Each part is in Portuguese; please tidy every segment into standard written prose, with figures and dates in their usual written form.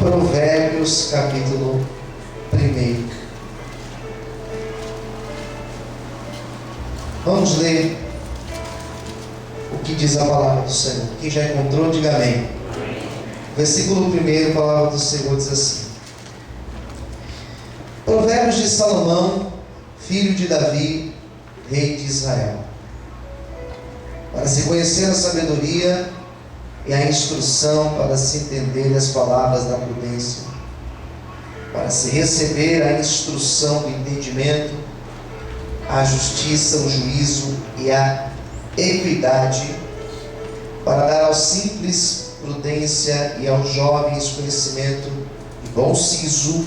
Provérbios, capítulo 1. Vamos ler o que diz a palavra do Senhor. Quem já encontrou, diga amém. Versículo 1, a palavra do Senhor diz assim: Provérbios de Salomão, filho de Davi, rei de Israel, para se conhecer a sabedoria e a instrução, para se entender as palavras da prudência, para se receber a instrução do entendimento, a justiça, o juízo e a equidade, para dar aos simples prudência e aos jovens conhecimento e bom siso,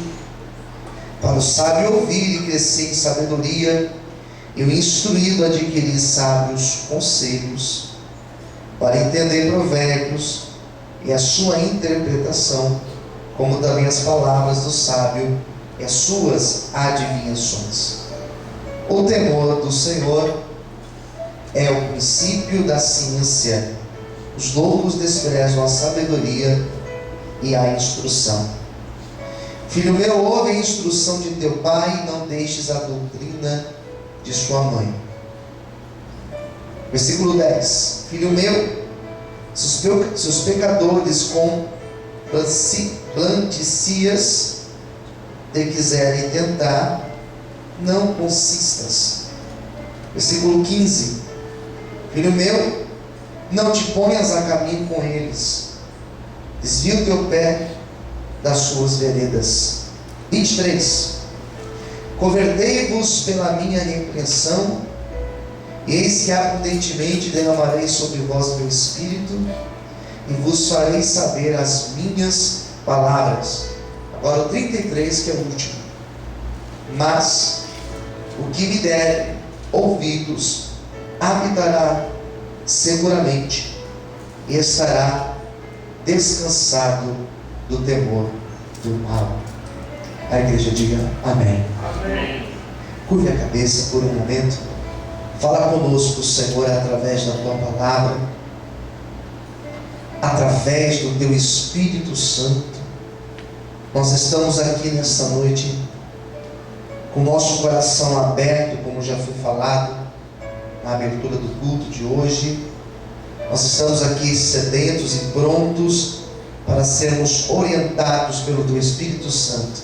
para o sábio ouvir e crescer em sabedoria, e o instruído adquirir sábios conselhos, para entender provérbios e a sua interpretação, como também as palavras do sábio e as suas adivinhações. O temor do Senhor é o princípio da ciência. Os loucos desprezam a sabedoria e a instrução. Filho meu, ouve a instrução de teu pai, e não deixes a doutrina de sua mãe. Versículo 10. Filho meu, se os pecadores com planticias te quiserem tentar, não consistas. Versículo 15. Filho meu, não te ponhas a caminho com eles, desvia o teu pé das suas veredas. 23. Convertei-vos pela minha repreensão, e eis que abundantemente derramarei sobre vós meu espírito, e vos farei saber as minhas palavras. Agora o 33, que é o último. Mas o que me der ouvidos habitará seguramente, e estará descansado do temor do mal. A igreja diga amém. Amém. Curve a cabeça por um momento. Fala conosco, Senhor, através da tua palavra, através do teu Espírito Santo. Nós estamos aqui nesta noite com o nosso coração aberto, como já foi falado na abertura do culto de hoje. Nós estamos aqui sedentos e prontos para sermos orientados pelo teu Espírito Santo.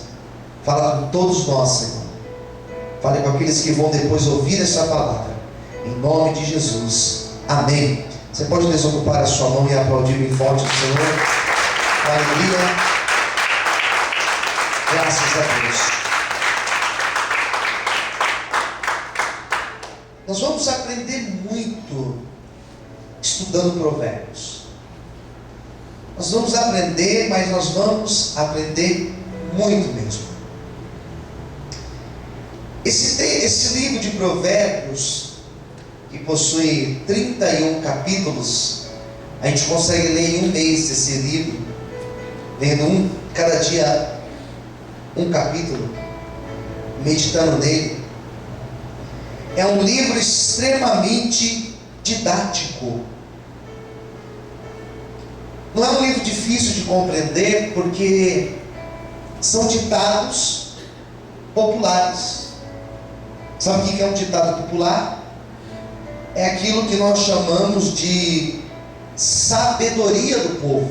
Fala com todos nós, Senhor. Fale com aqueles que vão depois ouvir essa palavra. Em nome de Jesus. Amém. Você pode desocupar a sua mão e aplaudir bem forte o Senhor. Aleluia. Graças a Deus. Nós vamos aprender muito estudando Provérbios. Nós vamos aprender, mas nós vamos aprender muito mesmo. Esse livro de Provérbios, que possui 31 capítulos, a gente consegue ler em um mês esse livro, lendo cada dia um capítulo, meditando nele. É um livro extremamente didático. Não é um livro difícil de compreender, porque são ditados populares. Sabe o que é um ditado popular? É aquilo que nós chamamos de sabedoria do povo.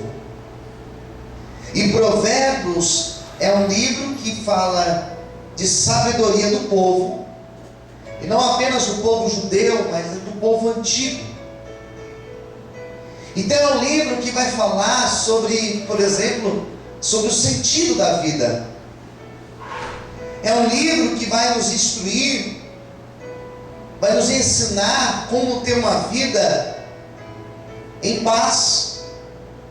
E Provérbios é um livro que fala de sabedoria do povo, e não apenas do povo judeu, mas do povo antigo. Então é um livro que vai falar sobre, por exemplo, sobre o sentido da vida. É um livro que vai nos instruir, vai nos ensinar como ter uma vida em paz,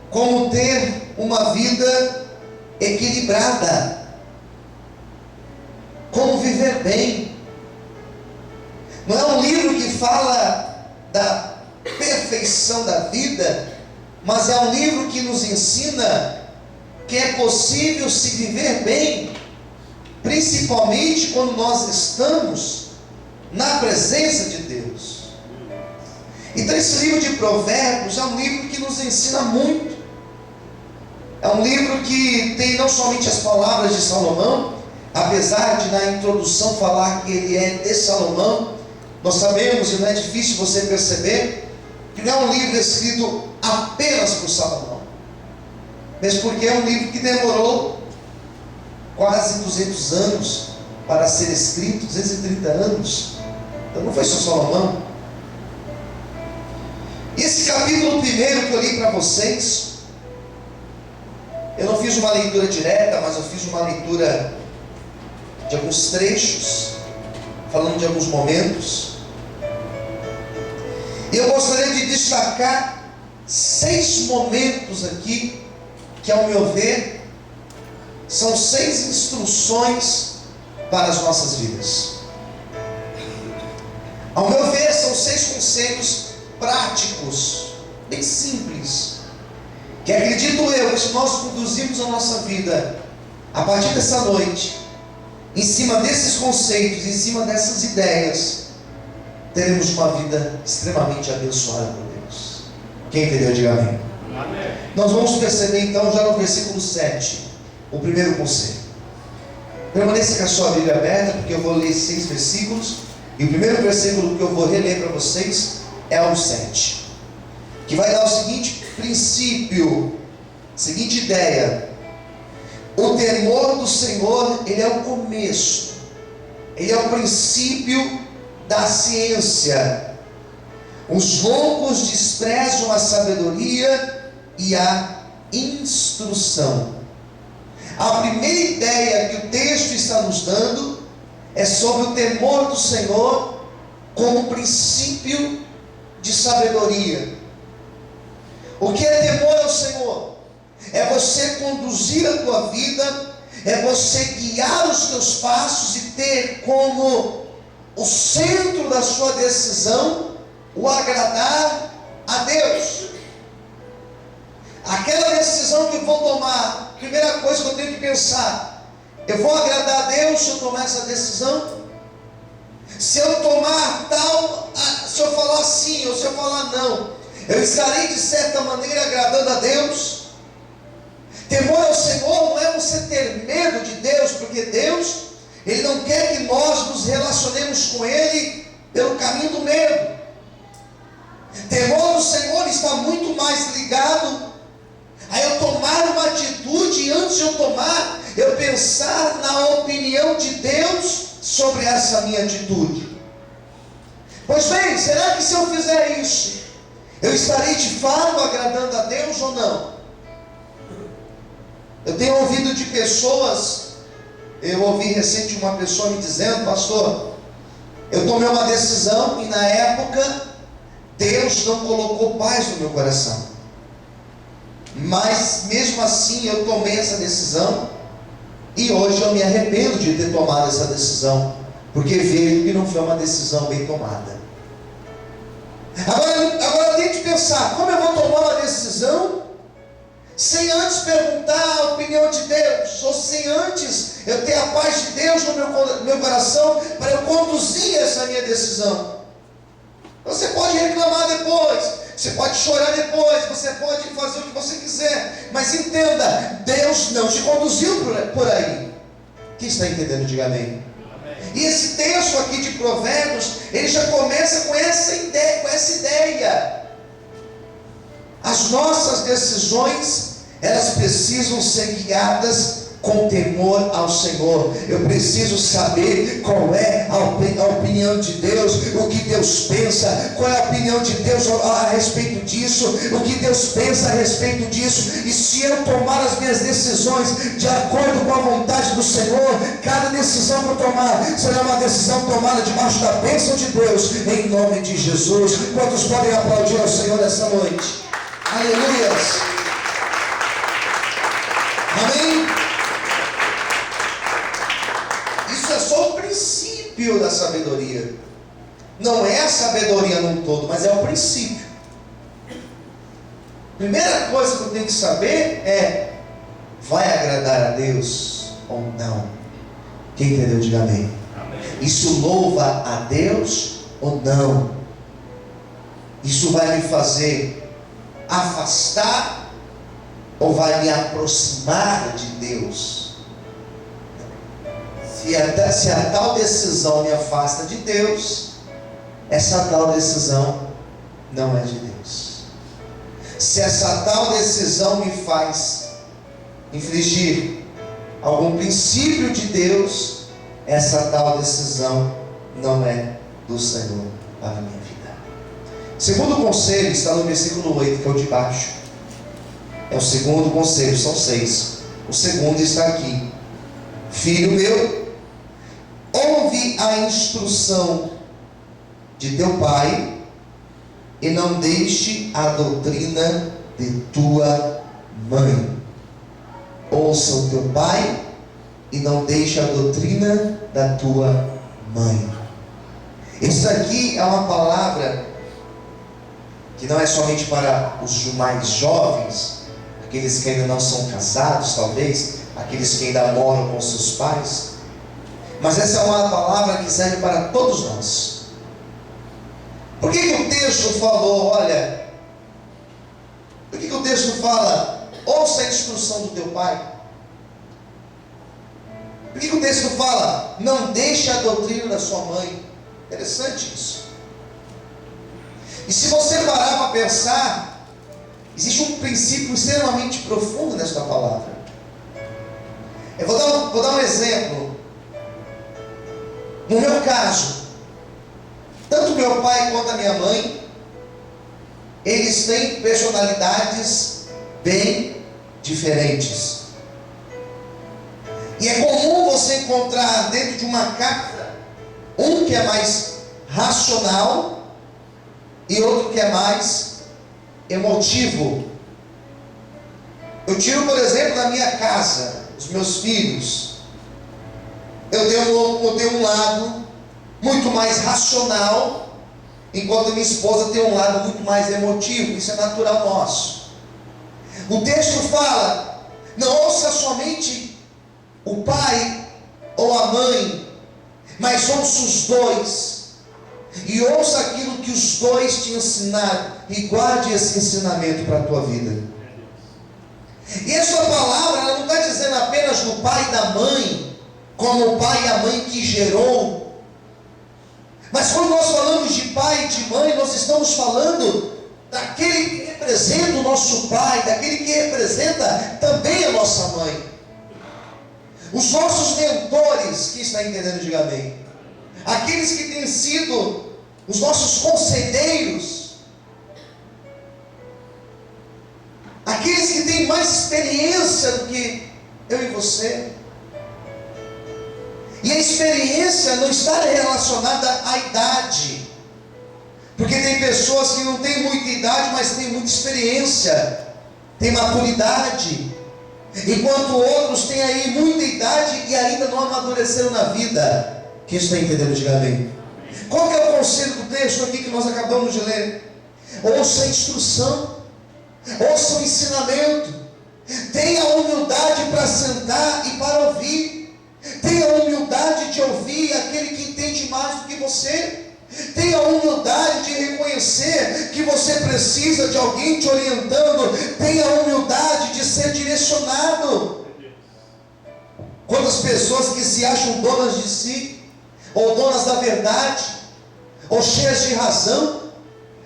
como ter uma vida equilibrada, como viver bem. Não é um livro que fala da perfeição da vida, mas é um livro que nos ensina que é possível se viver bem, principalmente quando nós estamos na presença de Deus. Então esse livro de Provérbios é um livro que nos ensina muito. É um livro que tem não somente as palavras de Salomão, apesar de na introdução falar que ele é de Salomão. Nós sabemos, e não é difícil você perceber, que não é um livro escrito apenas por Salomão, mesmo porque é um livro que demorou quase 200 anos para ser escrito, 230 anos. Então não foi só Salomão. Esse capítulo primeiro que eu li para vocês, eu não fiz uma leitura direta, mas eu fiz uma leitura de alguns trechos, falando de alguns momentos. E eu gostaria de destacar 6 momentos aqui, que ao meu ver, são 6 instruções para as nossas vidas. Ao meu ver, são 6 conselhos práticos, bem simples, que acredito eu, que se nós conduzirmos a nossa vida a partir dessa noite, em cima desses conceitos, em cima dessas ideias, teremos uma vida extremamente abençoada por Deus. Quem entendeu, diga amém. Amém. Nós vamos perceber então já no versículo 7, o primeiro conselho. Permaneça com a sua Bíblia aberta, porque eu vou ler 6 versículos, e o primeiro versículo que eu vou reler para vocês é o 7, que vai dar o seguinte princípio, seguinte ideia: o temor do Senhor, ele é o começo, ele é o princípio da ciência. Os loucos desprezam a sabedoria e a instrução. A primeira ideia que o texto está nos dando é sobre o temor do Senhor como princípio de sabedoria. O que é temor ao Senhor? É você conduzir a tua vida, é você guiar os teus passos e ter como o centro da sua decisão o agradar a Deus. Aquela decisão que eu vou tomar, primeira coisa que eu tenho que pensar: eu vou agradar a Deus se eu tomar essa decisão? Se eu tomar tal, se eu falar sim ou se eu falar não, eu estarei de certa maneira agradando a Deus? Temor ao Senhor não é você ter medo de Deus, porque Deus, Ele não quer que nós nos relacionemos com Ele pelo caminho do medo. Temor do Senhor está muito mais ligado a eu tomar uma atitude, e antes de eu tomar, eu pensar na opinião de Deus sobre essa minha atitude. Pois bem, será que se eu fizer isso, eu estarei de fato agradando a Deus ou não? Eu tenho ouvido de pessoas, eu ouvi recente uma pessoa me dizendo: pastor, eu tomei uma decisão e na época Deus não colocou paz no meu coração, mas mesmo assim eu tomei essa decisão e hoje eu me arrependo de ter tomado essa decisão, porque vejo que não foi uma decisão bem tomada. Agora tente pensar: como eu vou tomar uma decisão sem antes perguntar a opinião de Deus, ou sem antes eu ter a paz de Deus no meu coração para eu conduzir essa minha decisão? Você pode reclamar depois, você pode chorar depois, você pode fazer o que você quiser, mas entenda, Deus não te conduziu por aí. Quem está entendendo, diga amém. E esse texto aqui de Provérbios, ele já começa com essa ideia. As nossas decisões, elas precisam ser guiadas com temor ao Senhor. Eu preciso saber qual é a opinião de Deus, o que Deus pensa, qual é a opinião de Deus a respeito disso, o que Deus pensa a respeito disso. E se eu tomar as minhas decisões de acordo com a vontade do Senhor, cada decisão que eu tomar será uma decisão tomada debaixo da bênção de Deus, em nome de Jesus. Quantos podem aplaudir ao Senhor nessa noite? Aleluias. Amém? Isso é só o princípio da sabedoria. Não é a sabedoria num todo, mas é o princípio. Primeira coisa que eu tenho que saber é: vai agradar a Deus ou não? Quem entendeu, diga amém. Amém. Isso louva a Deus ou não? Isso vai me fazer afastar ou vai me aproximar de Deus. Se a tal decisão me afasta de Deus, essa tal decisão não é de Deus. Se essa tal decisão me faz infringir algum princípio de Deus, essa tal decisão não é do Senhor para a minha vida. Segundo conselho está no versículo 8, que é o de baixo. É o segundo conselho, são 6. O segundo está aqui. Filho meu, ouve a instrução de teu pai e não deixe a doutrina de tua mãe. Ouça o teu pai e não deixe a doutrina da tua mãe. Isso aqui é uma palavra que não é somente para os mais jovens, aqueles que ainda não são casados, talvez, aqueles que ainda moram com seus pais, mas essa é uma palavra que serve para todos nós. Por que o texto falou, olha, por que o texto fala, ouça a instrução do teu pai? Por que o texto fala, não deixe a doutrina da sua mãe? Interessante isso. E se você parar para pensar, existe um princípio extremamente profundo nesta palavra. Eu vou dar um exemplo. No meu caso, tanto meu pai quanto a minha mãe, eles têm personalidades bem diferentes. E é comum você encontrar dentro de uma casa um que é mais racional e outro que é mais emotivo. Eu tiro, por exemplo, da minha casa, os meus filhos. Eu tenho um lado muito mais racional, enquanto minha esposa tem um lado muito mais emotivo. Isso é natural nosso. O texto fala, não ouça somente o pai ou a mãe, mas ouça os dois, e ouça aquilo que os dois te ensinaram, e guarde esse ensinamento para a tua vida. E essa palavra, ela não está dizendo apenas do pai e da mãe, como o pai e a mãe que gerou, mas quando nós falamos de pai e de mãe, nós estamos falando daquele que representa o nosso pai, daquele que representa também a nossa mãe. Os nossos mentores, quem está entendendo, diga amém. Aqueles que têm sido os nossos conselheiros, aqueles que têm mais experiência do que eu e você. E a experiência não está relacionada à idade, porque tem pessoas que não têm muita idade, mas têm muita experiência, têm maturidade, enquanto outros têm aí muita idade e ainda não amadureceram na vida. Quem está entendendo, diga amém. Qual que é o conselho do texto aqui que nós acabamos de ler? Ouça a instrução, ouça o ensinamento, tenha a humildade para sentar e para ouvir, tenha a humildade de ouvir aquele que entende mais do que você, tenha a humildade de reconhecer que você precisa de alguém te orientando, tenha a humildade de ser direcionado. Quantas pessoas que se acham donas de si, ou donas da verdade, ou cheias de razão,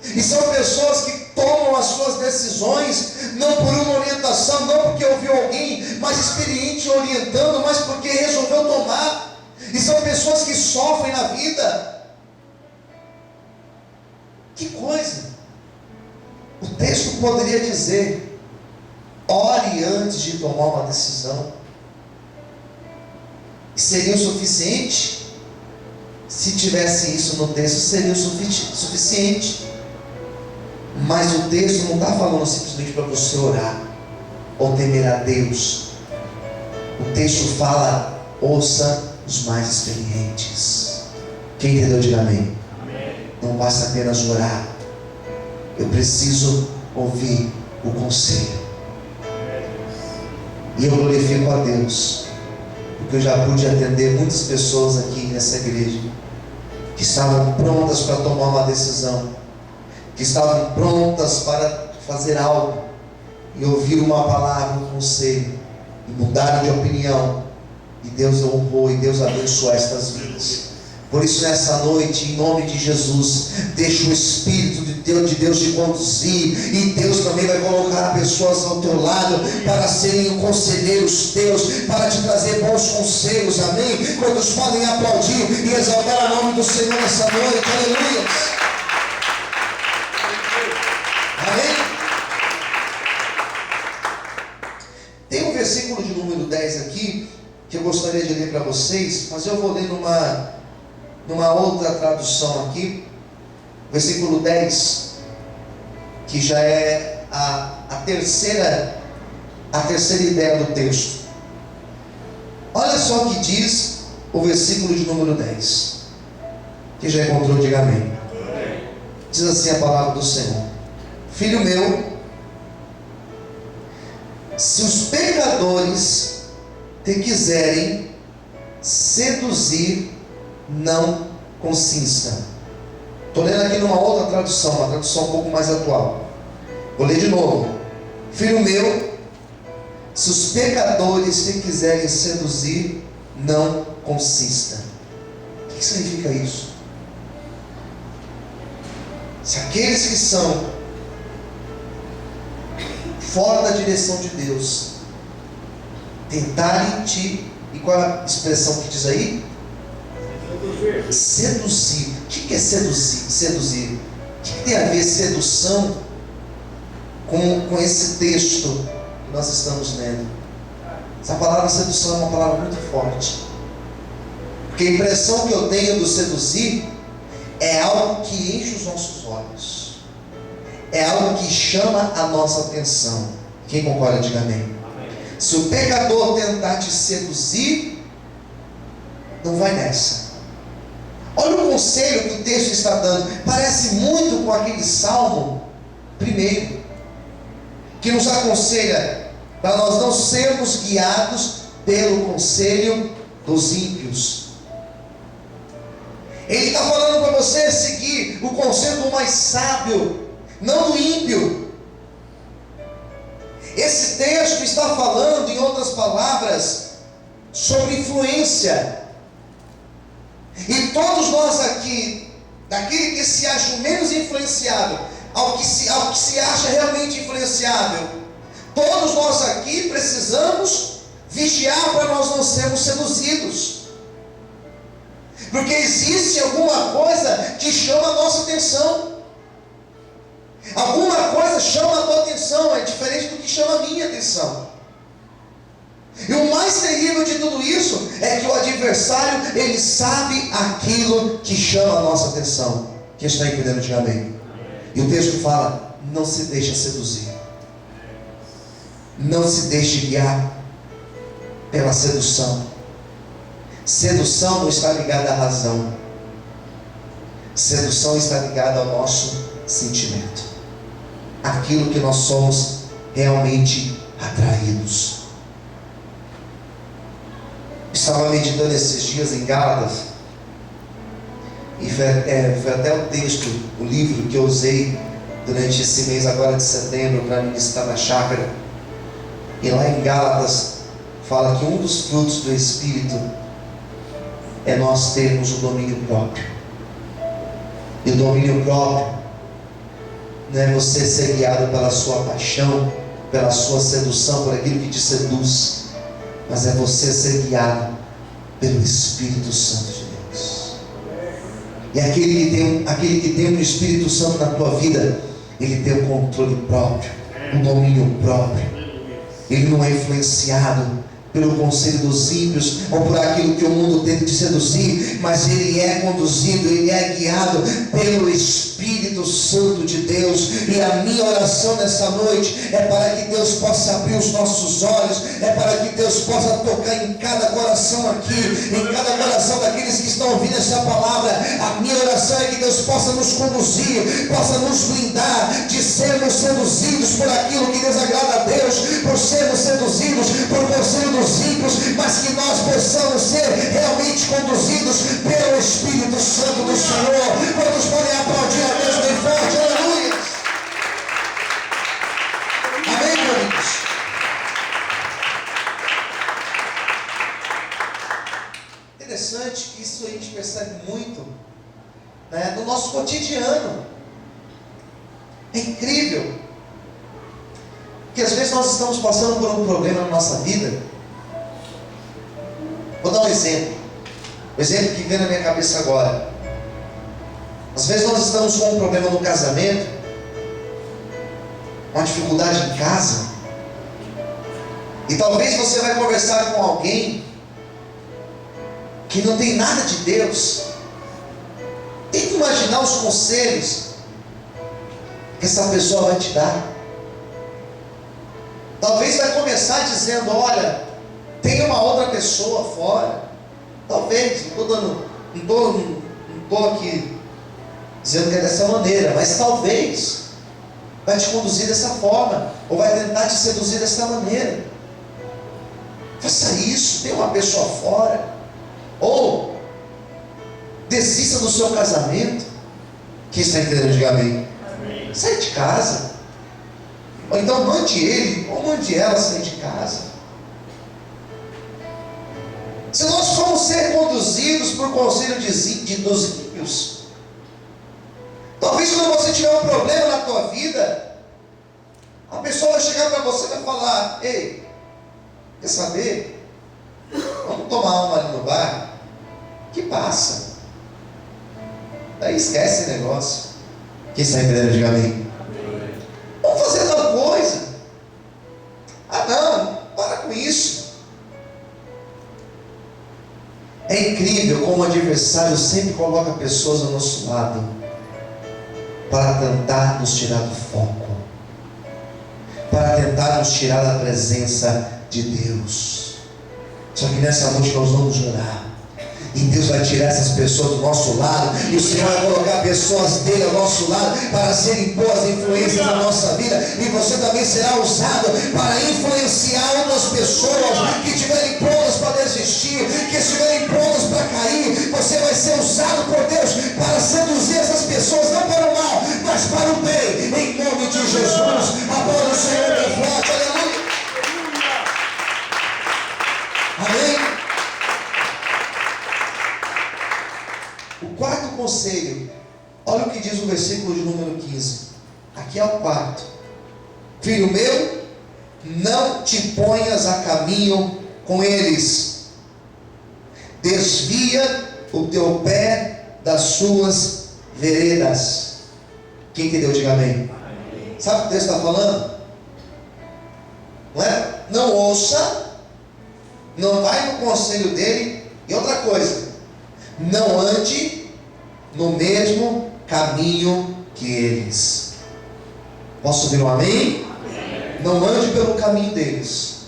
e são pessoas que tomam as suas decisões não por uma orientação, não porque ouviu alguém mais experiente orientando, mas porque resolveu tomar. E são pessoas que sofrem na vida. Que coisa! O texto poderia dizer, ore antes de tomar uma decisão. E seria o suficiente? Se tivesse isso no texto, seria o suficiente. Mas o texto não está falando simplesmente para você orar ou temer a Deus. O texto fala, ouça os mais experientes. Quem entendeu, diga amém. Não basta apenas orar, eu preciso ouvir o conselho. E eu glorifico a Deus, porque eu já pude atender muitas pessoas aqui nessa igreja que estavam prontas para tomar uma decisão, que estavam prontas para fazer algo, e ouviram uma palavra, um conselho, e mudaram de opinião, e Deus honrou e Deus abençoou estas vidas. Por isso, nessa noite, em nome de Jesus, deixa o Espírito de Deus te conduzir, e Deus também vai colocar pessoas ao teu lado para serem conselheiros teus, para te trazer bons conselhos, amém? Quantos podem aplaudir e exaltar o nome do Senhor nessa noite, aleluia, amém? Tem um versículo de número 10 aqui, que eu gostaria de ler para vocês, mas eu vou ler numa outra tradução aqui, versículo 10, que já é a terceira ideia do texto. Olha só o que diz o versículo de número 10. Quem já encontrou, diga amém. Diz assim a palavra do Senhor: Filho meu, se os pecadores te quiserem seduzir, não consista. Estou lendo aqui numa outra tradução, uma tradução um pouco mais atual. Vou ler de novo. Filho meu, se os pecadores te quiserem seduzir, não consista. O que significa isso? Se aqueles que são fora da direção de Deus tentarem te... E qual é a expressão que diz aí? Seduzir. O que é seduzir? O que tem a ver sedução com esse texto que nós estamos lendo? Essa palavra sedução é uma palavra muito forte, porque a impressão que eu tenho do seduzir é algo que enche os nossos olhos, é algo que chama a nossa atenção. Quem concorda, diga amém. Se o pecador tentar te seduzir, não vai nessa. Olha o conselho que o texto está dando. Parece muito com aquele Salmo primeiro, que nos aconselha para nós não sermos guiados pelo conselho dos ímpios. Ele está falando para você seguir o conselho do mais sábio, não do ímpio. Esse texto está falando, em outras palavras, sobre influência. E todos nós aqui, daquele que se acha o menos influenciado ao que se acha realmente influenciável, todos nós aqui precisamos vigiar para nós não sermos seduzidos, porque existe alguma coisa que chama a nossa atenção. Alguma coisa chama a tua atenção, é diferente do que chama a minha atenção. E o mais terrível de tudo isso é que o adversário, ele sabe aquilo que chama a nossa atenção. Quem está entendendo, diga amém. E o texto fala: não se deixe seduzir, não se deixe guiar pela sedução. Sedução não está ligada à razão, sedução está ligada ao nosso sentimento, aquilo que nós somos realmente atraídos. Estava meditando esses dias em Gálatas, e foi até o texto, o livro que eu usei durante esse mês agora de setembro para ministrar na chácara. E lá em Gálatas fala que um dos frutos do Espírito é nós termos o domínio próprio. E o domínio próprio não é você ser guiado pela sua paixão, pela sua sedução, por aquilo que te seduz, mas é você ser guiado pelo Espírito Santo de Deus. E aquele que tem o Espírito Santo na tua vida, ele tem o controle próprio, o domínio próprio. Ele não é influenciado pelo conselho dos ímpios, ou por aquilo que o mundo tenta te seduzir, mas ele é conduzido, ele é guiado pelo Espírito Santo de Deus. E a minha oração nessa noite é para que Deus possa abrir os nossos olhos, é para que Deus possa tocar em cada coração aqui, em cada coração daqueles que estão ouvindo essa palavra. A minha oração é que Deus possa nos conduzir, possa nos blindar de sermos seduzidos por aquilo que desagrada a Deus, por sermos seduzidos por conselho dos ímpios, mas que nós possamos ser realmente conduzidos pelo Espírito Santo do Senhor. Quantos podem aplaudir a Deus bem forte? Aleluia! Amém? incrível, amigos. Interessante que isso a gente percebe muito, né, no nosso cotidiano. É incrível. Porque às vezes nós estamos passando por um problema na nossa vida. Vou dar um exemplo. O exemplo que vem na minha cabeça agora. Às vezes nós estamos com um problema no casamento, uma dificuldade em casa, e talvez você vai conversar com alguém que não tem nada de Deus. Tente imaginar os conselhos que essa pessoa vai te dar. Talvez vai começar dizendo: olha, tem uma outra pessoa fora. Talvez, não estou aqui dizendo que é dessa maneira, mas talvez vai te conduzir dessa forma, ou vai tentar te seduzir dessa maneira. Faça isso, tem uma pessoa fora. Ou desista do seu casamento. Quem está entendendo, diga amém. Sai de casa. Ou então mande ele ou mande ela sair de casa. Se nós formos ser conduzidos por conselho dos ímpios, talvez quando você tiver um problema na tua vida, a pessoa vai chegar para você e vai falar: ei, quer saber? Vamos tomar uma ali no bar? Que passa. Daí esquece esse negócio. Quem está entendendo, diga amém. Vamos fazer tal coisa. Ah não, para com isso. É incrível como o adversário sempre coloca pessoas ao nosso lado para tentar nos tirar do foco, para tentar nos tirar da presença de Deus. Só que nessa noite nós vamos orar, e Deus vai tirar essas pessoas do nosso lado, e o Senhor vai colocar pessoas dele ao nosso lado para serem boas influências na nossa vida, e você também será usado para influenciar outras pessoas que estiverem prontas para desistir, que estiverem prontas para cair. Você vai ser usado por Deus para seduzir essas pessoas, não para o mal, mas para o bem, em nome de Jesus. A voz do Senhor é forte, aleluia. Amém. O quarto conselho, olha o que diz o versículo de número 15. Aqui é o quarto. Filho meu, não te ponhas a caminho com eles. Desvia o teu pé das suas veredas. Quem entendeu, diga amém. Sabe o que o texto está falando? Não é? Não ouça, não vai no conselho dele. E outra coisa, não ande no mesmo caminho que eles. Posso ouvir um amém? Amém. Não ande pelo caminho deles.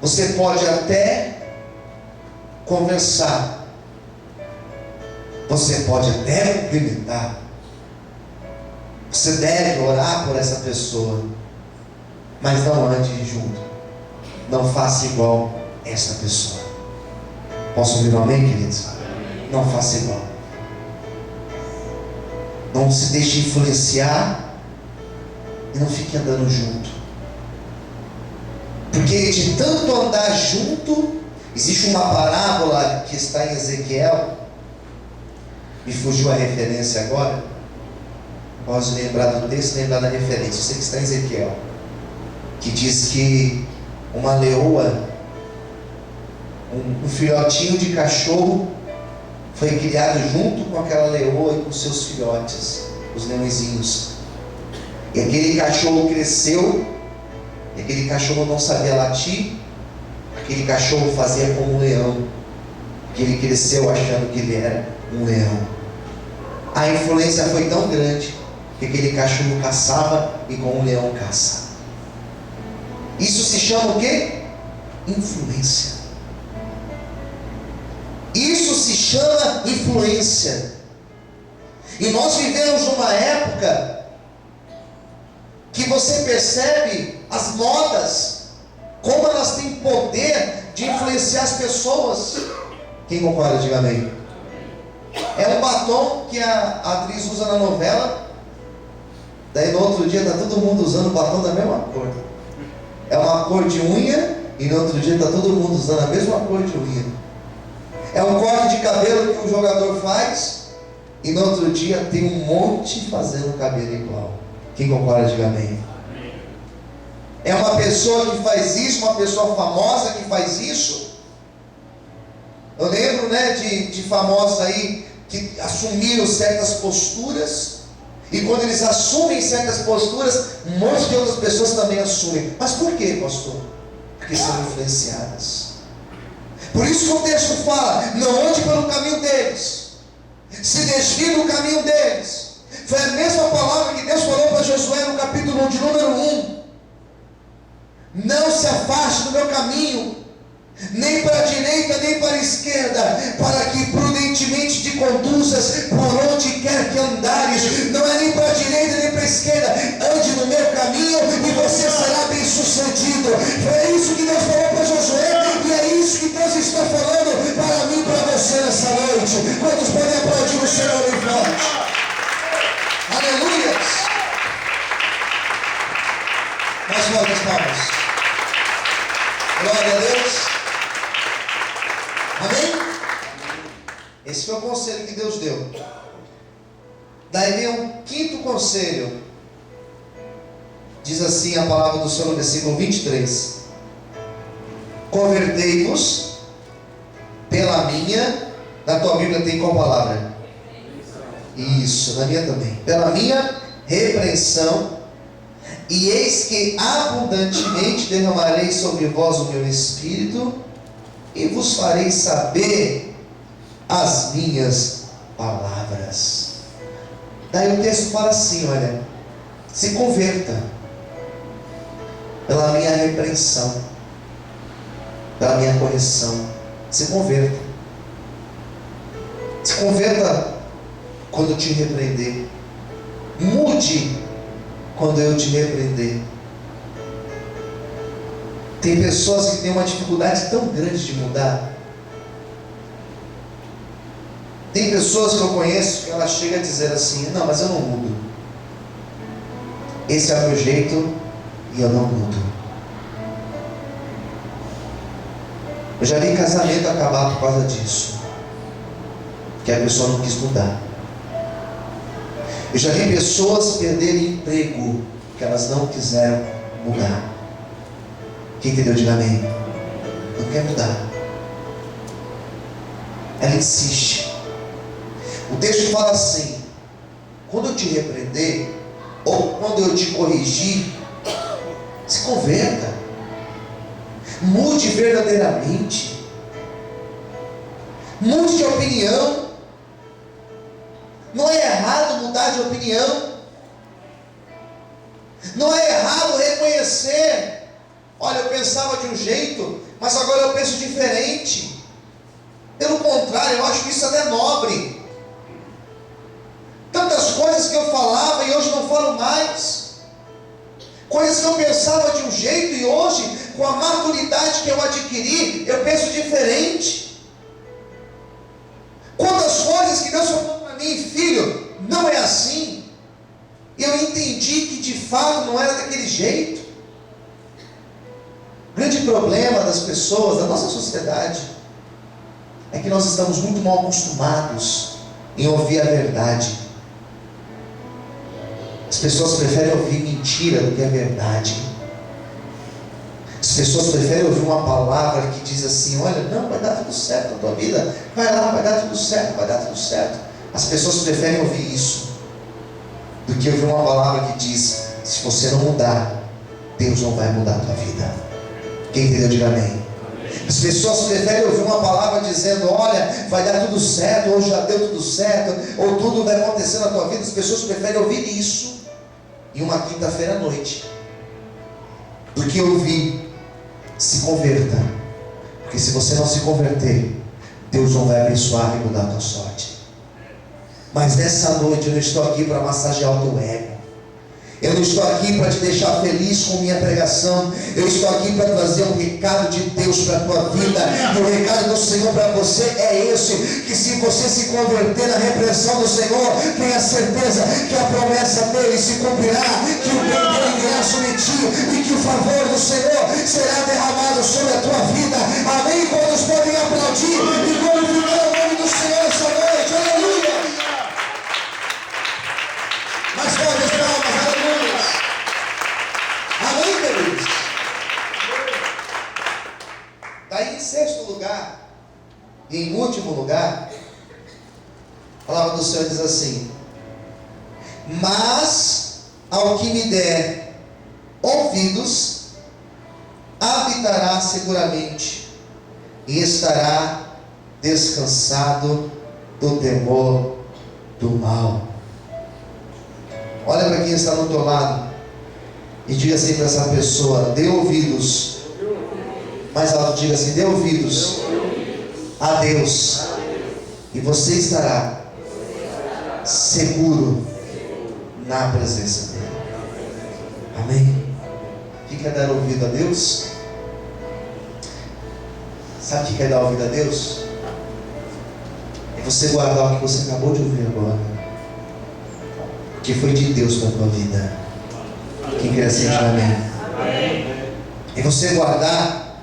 Você pode até conversar, você pode até cumprimentar, você deve orar por essa pessoa, mas não ande junto, não faça igual essa pessoa. Posso ouvir um amém, queridos? Amém. Não faça igual. Não se deixe influenciar e não fique andando junto. Porque de tanto andar junto, existe uma parábola que está em Ezequiel, me fugiu a referência agora, posso lembrar do texto, lembrar da referência, eu sei que está em Ezequiel, que diz que uma leoa, um filhotinho de cachorro foi criado junto com aquela leoa e com seus filhotes, os leõezinhos. E aquele cachorro cresceu, e aquele cachorro não sabia latir, aquele cachorro fazia como um leão, que ele cresceu achando que ele era um leão. A influência foi tão grande que aquele cachorro caçava igual um leão caça. Isso se chama o quê? Influência. Isso se chama influência. E nós vivemos numa época que você percebe as modas, como elas têm poder de influenciar as pessoas. Quem concorda, diga amém. É um batom que a atriz usa na novela, Daí no outro dia está todo mundo usando o batom da mesma cor. É uma cor de unha, e no outro dia está todo mundo usando a mesma cor de unha. É um corte de cabelo que o jogador faz, e no outro dia tem um monte fazendo cabelo igual. Quem concorda, diga amém. É uma pessoa que faz isso, uma pessoa famosa que faz isso. Eu lembro, de famosos aí que assumiram certas posturas, e quando eles assumem certas posturas, um monte de outras pessoas também assumem. Mas por quê, pastor? Porque são influenciadas. Por isso que o texto fala: não ande pelo caminho deles, se desvie do caminho deles. Foi a mesma palavra que Deus falou para Josué no capítulo 1, de número 1. Não se afaste do meu caminho, nem para a direita, nem para a esquerda, para que prudentemente te conduzas por onde quer que andares. Não é nem para a direita, nem para a esquerda. Ande no meu caminho e você será bem sucedido. É isso que Deus falou para Josué, e é isso que Deus está falando para mim e para você nessa noite. Quantos podem aplaudir o Senhor em forte? Aleluia! Mais fortes palmas. Glória a Deus. Amém? Esse foi o conselho que Deus deu. Daí vem um quinto conselho. Diz assim a palavra do Senhor no versículo 23: convertei-vos pela minha. Na tua Bíblia tem qual palavra? Isso, na minha também. Pela minha repreensão, e eis que abundantemente derramarei sobre vós o meu espírito, e vos farei saber as minhas palavras. Daí o texto fala assim, olha: se converta pela minha repreensão, pela minha correção. Se converta. Se converta quando eu te repreender. Mude quando eu te repreender. Tem pessoas que têm uma dificuldade tão grande de mudar. Tem pessoas que eu conheço que ela chega a dizer assim: não, mas eu não mudo. Esse é o meu jeito e eu não mudo. Eu já vi casamento acabar por causa disso, que a pessoa não quis mudar. Eu já vi pessoas perderem emprego porque elas não quiseram mudar. Quem entendeu, diga amém. Não quer mudar. Ela insiste. O texto fala assim: quando eu te repreender, ou quando eu te corrigir, se converta. Mude verdadeiramente. Mude de opinião. Não é errado mudar de opinião. Não é errado reconhecer: olha, eu pensava de um jeito, mas agora eu penso diferente. Pelo contrário, eu acho isso até nobre. Tantas coisas que eu falava e hoje não falo mais. Coisas que eu pensava de um jeito e hoje, com a maturidade que eu adquiri, eu penso diferente. Quantas coisas que Deus falou para mim: filho, não é assim. E eu entendi que de fato não era daquele jeito. O grande problema das pessoas, da nossa sociedade, é que nós estamos muito mal acostumados em ouvir a verdade. As pessoas preferem ouvir mentira do que a verdade. As pessoas preferem ouvir uma palavra que diz assim: olha, não, vai dar tudo certo na tua vida, vai lá, vai dar tudo certo, vai dar tudo certo. As pessoas preferem ouvir isso do que ouvir uma palavra que diz: se você não mudar, Deus não vai mudar a tua vida. Quem entendeu, diga amém. As pessoas preferem ouvir uma palavra dizendo: olha, vai dar tudo certo, ou já deu tudo certo, ou tudo vai acontecer na tua vida. As pessoas preferem ouvir isso em uma quinta-feira à noite do que ouvir: se converta. Porque se você não se converter, Deus não vai abençoar e mudar a tua sorte. Mas nessa noite eu não estou aqui para massagear o teu ego. Eu não estou aqui para te deixar feliz com minha pregação. Eu estou aqui para trazer um recado de Deus para a tua vida. E o recado do Senhor para você é esse: que se você se converter na repreensão do Senhor, tenha certeza que a promessa dele se cumprirá, que o bem dele virá sobre ti e que o favor do Senhor será derramado sobre a tua vida. Amém? Quantos podem aplaudir e glorificar o nome do Senhor essa noite? Aleluia! Mais forte as palmas, aleluia! Amém, queridos? Daí, em sexto lugar, e em último lugar, a palavra do Senhor diz assim: mas ao que me der ouvidos, habitará seguramente e estará descansado do temor do mal. Olha para quem está do teu lado e diga assim para essa pessoa: dê ouvidos. Mais alto, diga assim: dê ouvidos a Deus, e você estará seguro na presença dele. Amém? O que é dar ouvido a Deus? Sabe o que é dar ouvido a Deus? É você guardar o que você acabou de ouvir agora, que foi de Deus para a tua vida. Quem quer assim, amém? É você guardar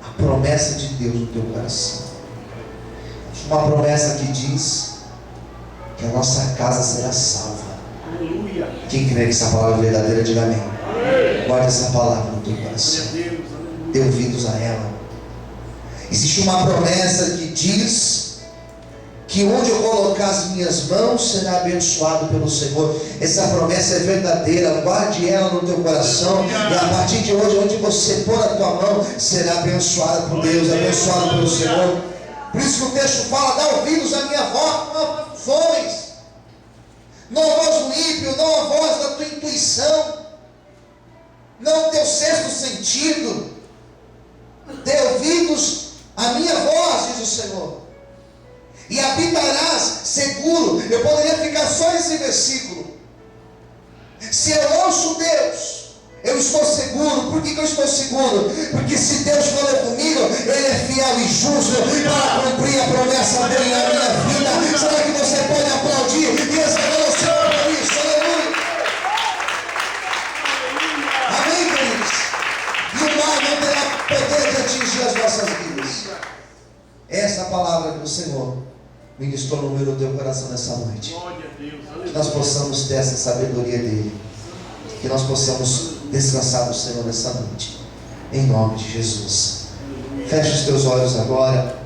a promessa de Deus no teu coração. Uma promessa que diz que a nossa casa será salva. Quem crê que essa palavra é verdadeira, diga amém. Guarda essa palavra no teu coração. Dê ouvidos a ela. Existe uma promessa que diz que onde eu colocar as minhas mãos será abençoado pelo Senhor. Essa promessa é verdadeira. Guarde ela no teu coração, e a partir de hoje, onde você pôr a tua mão, será abençoado por Deus, abençoado pelo Senhor. Por isso que o texto fala: dá ouvidos à minha voz, não aflições, não a voz do ímpio, não a voz da tua intuição, não o teu sexto sentido. Dê ouvidos à minha voz, diz o Senhor, e habitarás seguro. Eu poderia ficar só nesse versículo. Se eu ouço Deus, eu estou seguro. Por que eu estou seguro? Porque se Deus falou comigo, Ele é fiel e justo para cumprir a promessa dele na minha vida. Será que você pode aplaudir e exaltar o Senhor por isso? Aleluia! Amém, queridos? E o mal não terá poder de atingir as nossas vidas. Essa palavra do Senhor ministrou no meu e no teu coração nessa noite. Que nós possamos ter essa sabedoria dele. Que nós possamos descansar no Senhor nessa noite. Em nome de Jesus. Feche os teus olhos agora.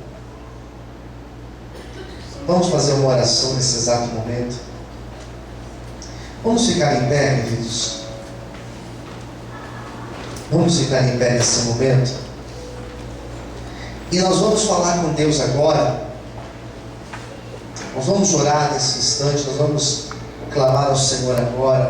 Vamos fazer uma oração nesse exato momento. Vamos ficar em pé, queridos. Vamos ficar em pé nesse momento. E nós vamos falar com Deus agora. Nós vamos orar nesse instante. Nós vamos clamar ao Senhor agora.